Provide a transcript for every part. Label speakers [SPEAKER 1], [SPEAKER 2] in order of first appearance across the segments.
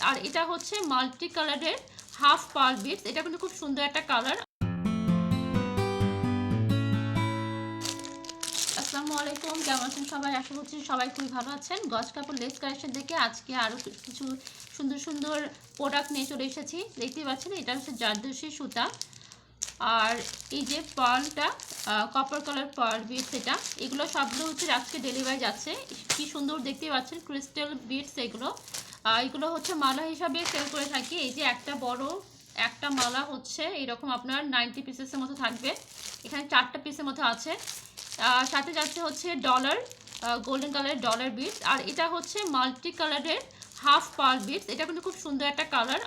[SPEAKER 1] আর এটা হচ্ছে মাল্টি কালারের হাফ পার্ল বিটস। এটা কিন্তু খুব সুন্দর একটা কালার। আসসালামু আলাইকুম, কেমন আছেন সবাই? আশা করছি সবাই খুবই ভালো আছেন। গজ কাপড় লেস কালেকশন থেকে আজকে আরও কিছু সুন্দর সুন্দর প্রোডাক্ট নিয়ে চলে এসেছি। দেখতেই পাচ্ছেন এটা হচ্ছে জারদোসি সুতা, আর এই যে পার্লটা কপার কালার পার্ল বিটস, এগুলো সবগুলো হচ্ছে আজকে ডেলিভারি যাচ্ছে। কি সুন্দর দেখতেই পাচ্ছেন ক্রিস্টাল বিটস। এগুলো হচ্ছে মালা হিসাবে সেল করে থাকি। এই যে একটা বড় একটা মালা হচ্ছে এরকম আপনার 90 পিসেসের মতো থাকবে। এখানে 4টা পিসের মতো আছে। সাথে যাচ্ছে হচ্ছে ডলার, গোল্ডেন কালারের ডলার বিটস। আর এটা হচ্ছে মাল্টি কালারের হাফ পার্ল বিটস। এটা কিন্তু খুব সুন্দর একটা কালার,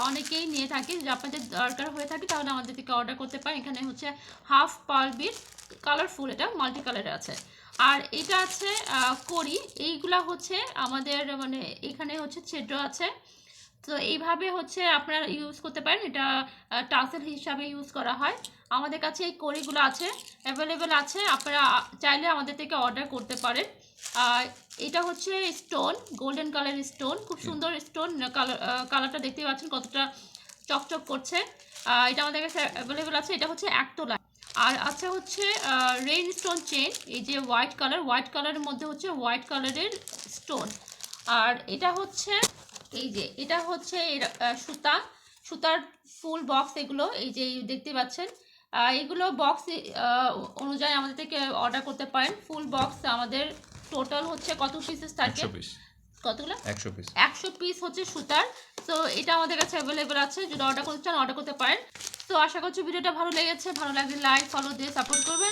[SPEAKER 1] অনেকেই নিয়ে থাকে। যদি আপনাদের দরকার হয়ে থাকে তাহলে আমাদের থেকে অর্ডার করতে পারেন। এখানে হচ্ছে হাফ পার্ল বিটস, কালারফুল, এটা মাল্টি কালারের আছে। আর এটা আছে করি। এইগুলা হচ্ছে আমাদের মানে এখানে হচ্ছে ছিদ্র আছে, তো এইভাবে হচ্ছে আপনারা ইউজ করতে পারেন। এটা টাসেল হিসাবে ইউজ করা হয়। আমাদের কাছে এই কড়িগুলো আছে, অ্যাভেলেবেল আছে। আপনারা চাইলে আমাদের থেকে অর্ডার করতে পারেন। এটা হচ্ছে স্টোন, গোল্ডেন কালার স্টোন, খুব সুন্দর স্টোন। কালারটা দেখতে পাচ্ছেন কতটা চকচক করছে। এটা আমাদের কাছে অ্যাভেলেবেল আছে। এটা হচ্ছে একতলা। আর আচ্ছা হচ্ছে রেইন স্টোন চেন, এই যে হোয়াইট কালারের মধ্যে হচ্ছে হোয়াইট কালারের স্টোন। আর এটা হচ্ছে এই যে এটা হচ্ছে সুতার ফুল বক্স। এগুলো এই যে দেখতে পাচ্ছেন, এগুলো বক্স অনুযায়ী আমাদের থেকে অর্ডার করতে পারেন। ফুল বক্স আমাদের টোটাল হচ্ছে কত পিসেস থাকে? কতগুলো? 100 পিস হচ্ছে সুতার। তো এটা আমাদের কাছে অ্যাভেলেবেল আছে। যদি অর্ডার করতে চান অর্ডার করতে পারেন। তো আশা করছি ভিডিওটা ভালো লেগেছে। ভালো লাগলে লাইক, ফলো দিয়ে সাপোর্ট করবেন।